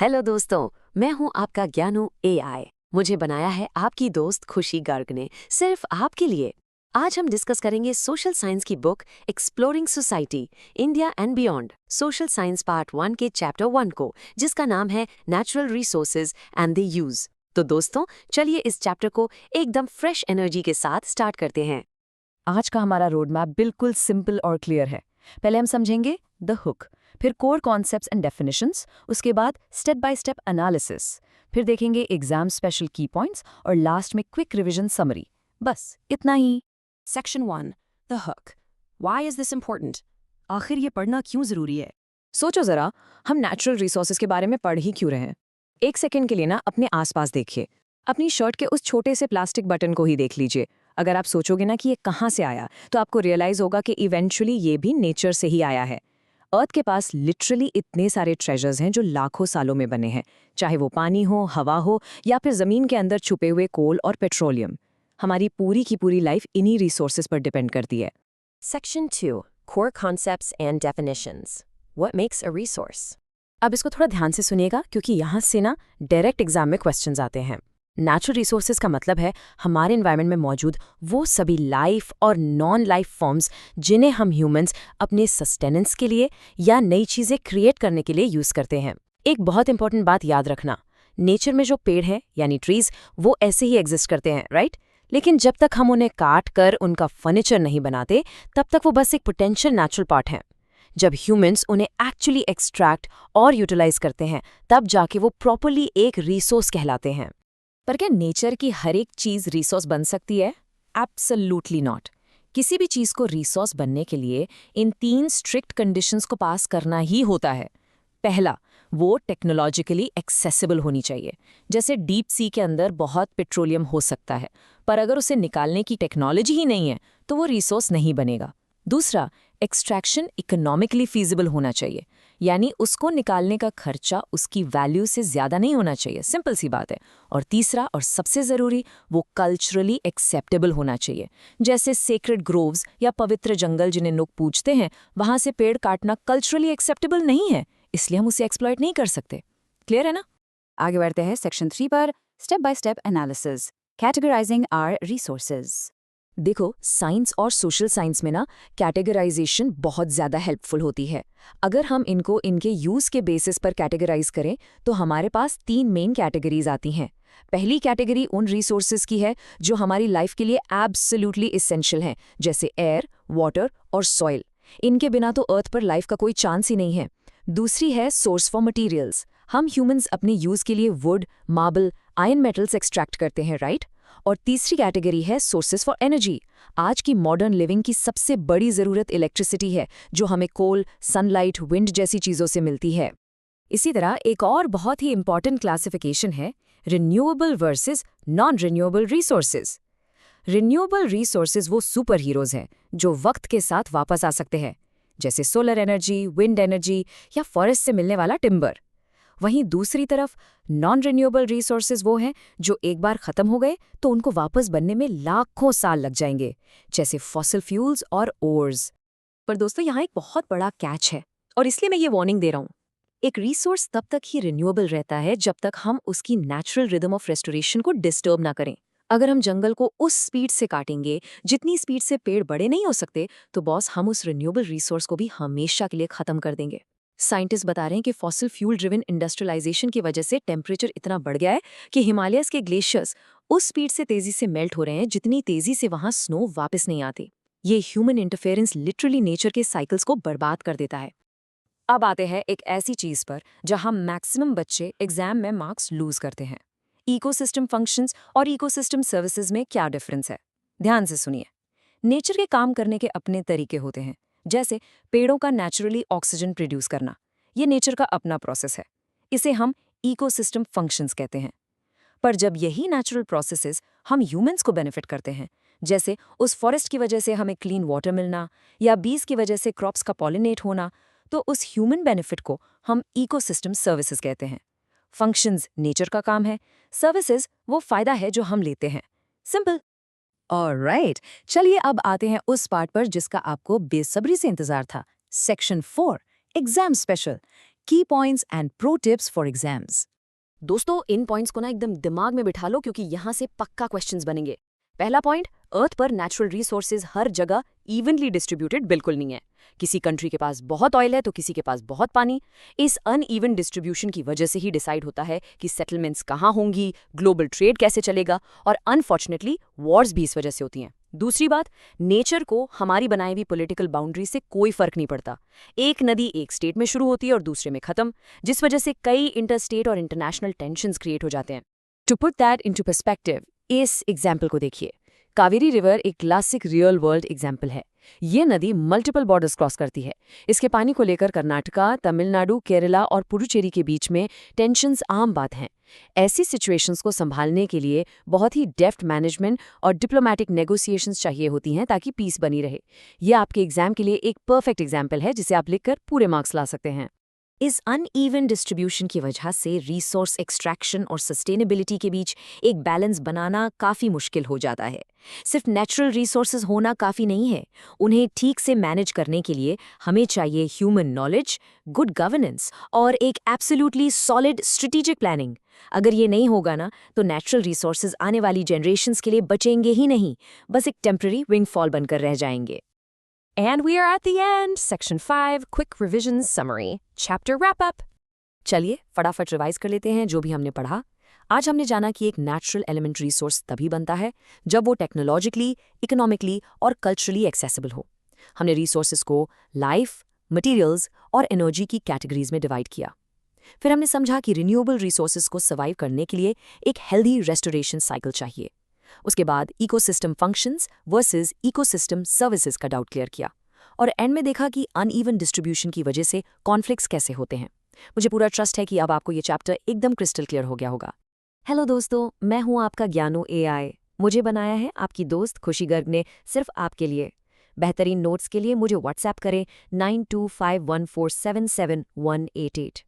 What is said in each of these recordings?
Hello दोस्तों, मैं हूं आपका ज्ञानू एआई। मुझे बनाया है आपकी दोस्त खुशी गर्ग ने सिर्फ आपके लिए। आज हम डिस्कस करेंगे सोशल साइंस की book exploring society India and beyond, social science part 1 के चैप्टर 1 को, जिसका नाम है natural resources and the use. तो दोस्तों, चलिए इस चैप्टर को एकदम फ्रेश एनर्जी के साथ स्टार्ट करते हैं। आज का हमारा रोड मैप बिल्कुल सिंपल और क्लियर है। पहले हम समझेंगे द हुक, फिर कोर कॉन्सेप्ट्स एंड डेफिनेशंस, उसके बाद स्टेप बाय स्टेप एनालिसिस, फिर देखेंगे एग्जाम स्पेशल की पॉइंट्स और लास्ट में क्विक रिवीजन समरी। बस इतना ही। Section 1. The hook. Why is this important? आखिर ये पढ़ना क्यों ज़रूरी है? सोचो जरा, हम नेचुरल रिसोर्सेज के बारे में पढ़ ही क्यों रहे हैं। एक सेकंड के लिए ना अपने आसपास देखिए। अपनी शर्ट के उस छोटे से प्लास्टिक बटन को ही देख लीजिए। अगर आप सोचोगे ना कि ये कहाँ से आया, तो आपको रियलाइज होगा कि इवेंचुअली ये भी नेचर से ही आया है। अर्थ के पास लिटरली इतने सारे ट्रेजर्स हैं जो लाखों सालों में बने हैं, चाहे वो पानी हो, हवा हो या फिर जमीन के अंदर छुपे हुए कोल और पेट्रोलियम। हमारी पूरी की पूरी लाइफ इन्हीं रिसोर्सेज पर डिपेंड करती है। Section 2. Core concepts and definitions. What makes a resource? अब इसको थोड़ा ध्यान से सुनिएगा, क्योंकि यहाँ से ना डायरेक्ट एग्जाम में क्वेश्चंस आते हैं। नेचुरल रिसोर्सेज का मतलब है हमारे एनवायरनमेंट में मौजूद वो सभी लाइफ और नॉन लाइफ फॉर्म्स जिन्हें हम ह्यूमंस अपने सस्टेनेंस के लिए या नई चीज़ें क्रिएट करने के लिए यूज़ करते हैं। एक बहुत इंपॉर्टेंट बात याद रखना, नेचर में जो पेड़ हैं यानी ट्रीज, वो ऐसे ही एग्जिस्ट करते हैं, राइट? लेकिन जब तक हम उन्हें काट कर उनका फर्नीचर नहीं बनाते, तब तक वो बस एक पोटेंशियल नेचुरल पार्ट हैं। जब ह्यूमंस उन्हें एक्चुअली एक्सट्रैक्ट और यूटिलाइज करते हैं, तब जाके वो प्रॉपरली एक रिसोर्स कहलाते हैं। पर क्या नेचर की हर एक चीज रिसोर्स बन सकती है? Absolutely not. किसी भी चीज को रिसोर्स बनने के लिए इन 3 स्ट्रिक्ट कंडीशंस को पास करना ही होता है। पहला, वो टेक्नोलॉजिकली एक्सेसिबल होनी चाहिए। जैसे डीप सी के अंदर बहुत पेट्रोलियम हो सकता है, पर अगर उसे निकालने की टेक्नोलॉजी ही नहीं है, तो वो रिसोर्स नहीं बनेगा। दूसरा, एक्सट्रैक्शन इकोनॉमिकली फीजिबल होना चाहिए, यानी उसको निकालने का खर्चा उसकी वैल्यू से ज़्यादा नहीं होना चाहिए। सिंपल सी बात है। और तीसरा और सबसे ज़रूरी, वो कल्चरली एक्सेप्टेबल होना चाहिए। जैसे सेक्रेड ग्रोव्स या पवित्र जंगल जिन्हें लोग पूजते हैं, वहाँ से पेड़ काटना कल्चरली एक्सेप्टेबल नहीं है, इसलिए हम उसे एक्सप्लॉइट नहीं कर सकते। क्लियर है ना? आगे बढ़ते हैं सेक्शन 3 पर, step by step analysis, categorising our resources. देखो, साइंस और सोशल साइंस में ना कैटेगराइजेशन बहुत ज़्यादा हेल्पफुल होती है। अगर हम इनको इनके यूज़ के बेसिस पर कैटेगराइज करें, तो हमारे पास 3 मेन कैटेगरीज आती हैं। पहली कैटेगरी उन रिसोर्सेज की है जो हमारी लाइफ के लिए एब्सोल्युटली इसेंशियल हैं, जैसे एयर, वाटर और सॉइल। इनके बिना तो अर्थ पर लाइफ का कोई चांस ही नहीं है। दूसरी है सोर्स फॉर मटीरियल्स। हम ह्यूमंस अपने यूज़ के लिए would, marble, iron metals extract करते हैं, राइट? और तीसरी कैटेगरी है सोर्सेज फॉर एनर्जी। आज की मॉडर्न लिविंग की सबसे बड़ी ज़रूरत इलेक्ट्रिसिटी है, जो हमें कोल, सनलाइट, विंड जैसी चीज़ों से मिलती है। इसी तरह एक और बहुत ही इंपॉर्टेंट क्लासिफिकेशन है renewable versus non renewable resources. Renewable resources वो सुपर हीरोज हैं जो वक्त के साथ वापस आ सकते हैं, जैसे सोलर एनर्जी, विंड एनर्जी या फॉरेस्ट से मिलने वाला टिम्बर। वहीं दूसरी तरफ नॉन रिन्यूएबल रिसोर्सेज वो हैं जो एक बार खत्म हो गए तो उनको वापस बनने में लाखों साल लग जाएंगे, जैसे फॉसिल फ्यूल्स और ओर्स। पर दोस्तों, यहाँ एक बहुत बड़ा कैच है, और इसलिए मैं ये वार्निंग दे रहा हूँ। एक रिसोर्स तब तक ही रिन्यूएबल रहता है जब तक हम उसकी नेचुरल रिदम ऑफ रेस्टोरेशन को डिस्टर्ब ना करें। अगर हम जंगल को उस स्पीड से काटेंगे जितनी स्पीड से पेड़ बड़े नहीं हो सकते, तो बॉस हम उस रिन्यूएबल रिसोर्स को भी हमेशा के लिए खत्म कर देंगे। साइंटिस्ट बता रहे हैं कि फॉसिल फ्यूल ड्रिवन इंडस्ट्रियलाइजेशन की वजह से टेम्परेचर इतना बढ़ गया है कि हिमालयस के ग्लेशियर्स उस स्पीड से तेजी से मेल्ट हो रहे हैं जितनी तेजी से वहां स्नो वापस नहीं आती। ये ह्यूमन इंटरफेरेंस लिटरली नेचर के साइकिल्स को बर्बाद कर देता है। अब आते हैं एक ऐसी चीज पर जहां मैक्सिमम बच्चे एग्जाम में मार्क्स लूज करते हैं। इकोसिस्टम फंक्शंस और इकोसिस्टम सर्विसेज में क्या डिफरेंस है? ध्यान से सुनिए। नेचर के काम करने के अपने तरीके होते हैं, जैसे पेड़ों का नेचुरली ऑक्सीजन प्रोड्यूस करना। ये नेचर का अपना प्रोसेस है, इसे हम इकोसिस्टम फंक्शंस कहते हैं। पर जब यही नेचुरल प्रोसेसेस हम ह्यूमंस को बेनिफिट करते हैं, जैसे उस फॉरेस्ट की वजह से हमें क्लीन वाटर मिलना या बीज की वजह से क्रॉप्स का पॉलिनेट होना, तो उस ह्यूमन बेनिफिट को हम इकोसिस्टम सर्विसेज कहते हैं। फंक्शंस नेचर का काम है, सर्विसेज वो फायदा है जो हम लेते हैं। सिंपल। ऑलराइट, चलिए अब आते हैं उस पार्ट पर जिसका आपको बेसब्री से इंतजार था। Section 4, exam special, Key points and pro tips for exams. दोस्तों इन पॉइंट्स को ना एकदम दिमाग में बिठा लो क्योंकि यहाँ से पक्का क्वेश्चंस बनेंगे। पहला पॉइंट, अर्थ पर नेचुरल रिसोर्सेज हर जगह इवनली डिस्ट्रीब्यूटेड बिल्कुल नहीं है। किसी कंट्री के पास बहुत ऑयल है तो किसी के पास बहुत पानी। इस अनइवन डिस्ट्रीब्यूशन की वजह से ही डिसाइड होता है कि सेटलमेंट्स कहाँ होंगी, ग्लोबल ट्रेड कैसे चलेगा, और अनफॉर्चुनेटली वॉर्स भी इस वजह से होती हैं। दूसरी बात, नेचर को हमारी बनाई हुई पॉलिटिकल बाउंड्री से कोई फर्क नहीं पड़ता। एक नदी एक स्टेट में शुरू होती है और दूसरे में खत्म, जिस वजह से कई इंटरस्टेट और इंटरनेशनल टेंशंस क्रिएट हो जाते हैं। To put that into perspective, इस एग्जाम्पल को देखिए। कावेरी रिवर एक क्लासिक रियल वर्ल्ड एग्जाम्पल है। ये नदी मल्टीपल बॉर्डर्स क्रॉस करती है। इसके पानी को लेकर कर्नाटका, तमिलनाडु, केरला और पुडुचेरी के बीच में टेंशंस आम बात हैं। ऐसी सिचुएशंस को संभालने के लिए बहुत ही डेफ्ट मैनेजमेंट और डिप्लोमेटिक नेगोशिएशंस चाहिए होती हैं ताकि पीस बनी रहे। ये आपके एग्जाम के लिए एक परफेक्ट एग्जाम्पल है जिसे आप लिखकर पूरे मार्क्स ला सकते हैं। इस अनइवन डिस्ट्रीब्यूशन की वजह से रिसोर्स एक्सट्रैक्शन और सस्टेनेबिलिटी के बीच एक बैलेंस बनाना काफ़ी मुश्किल हो जाता है। सिर्फ नेचुरल रिसोर्सेज होना काफ़ी नहीं है, उन्हें ठीक से मैनेज करने के लिए हमें चाहिए ह्यूमन नॉलेज, गुड गवर्नेंस और एक एब्सोल्युटली सॉलिड स्ट्रेटेजिक प्लानिंग। अगर ये नहीं होगा ना तो नेचुरल रिसोर्सेज आने वाली जनरेशन्स के लिए बचेंगे ही नहीं, बस एक टेम्पररी विंगफॉल बनकर रह जाएंगे। And we are at the end. Section 5, Quick Revision Summary. Chapter Wrap-Up. चलिए फटाफट रिवाइज कर लेते हैं जो भी हमने पढ़ा। आज हमने जाना कि एक नेचुरल एलिमेंट रिसोर्स तभी बनता है जब वो टेक्नोलॉजिकली, इकोनॉमिकली और कल्चरली एक्सेसिबल हो। हमने रिसोर्सेज को लाइफ, मटेरियल्स और एनर्जी की कैटेगरीज में डिवाइड किया। फिर हमने समझा कि रिन्यूएबल रिसोर्सेज को सर्वाइव करने के लिए एक हेल्दी रेस्टोरेशन साइकिल चाहिए। उसके बाद ecosystem functions versus ecosystem services का डाउट क्लियर किया, और एंड में देखा कि अनइवन डिस्ट्रीब्यूशन की वजह से कॉन्फ्लिक्ट्स कैसे होते हैं। मुझे पूरा ट्रस्ट है कि अब आपको ये चैप्टर एकदम क्रिस्टल क्लियर हो गया होगा। हेलो दोस्तों, मैं हूं आपका ज्ञानू AI। मुझे बनाया है आपकी दोस्त खुशी गर्ग ने सिर्फ आपके लिए। बेहतरीन नोट्स के लिए मुझे व्हाट्सएप करें 9251477188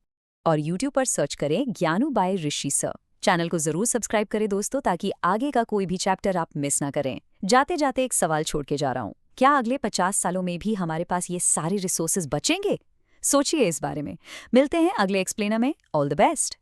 और यूट्यूब पर सर्च करें ज्ञानू बाय ऋषि सर। चैनल को जरूर सब्सक्राइब करें दोस्तों, ताकि आगे का कोई भी चैप्टर आप मिस ना करें। जाते जाते एक सवाल छोड़ के जा रहा हूँ, क्या अगले 50 सालों में भी हमारे पास ये सारे रिसोर्सेज बचेंगे? सोचिए इस बारे में। मिलते हैं अगले एक्सप्लेनर में। All the best.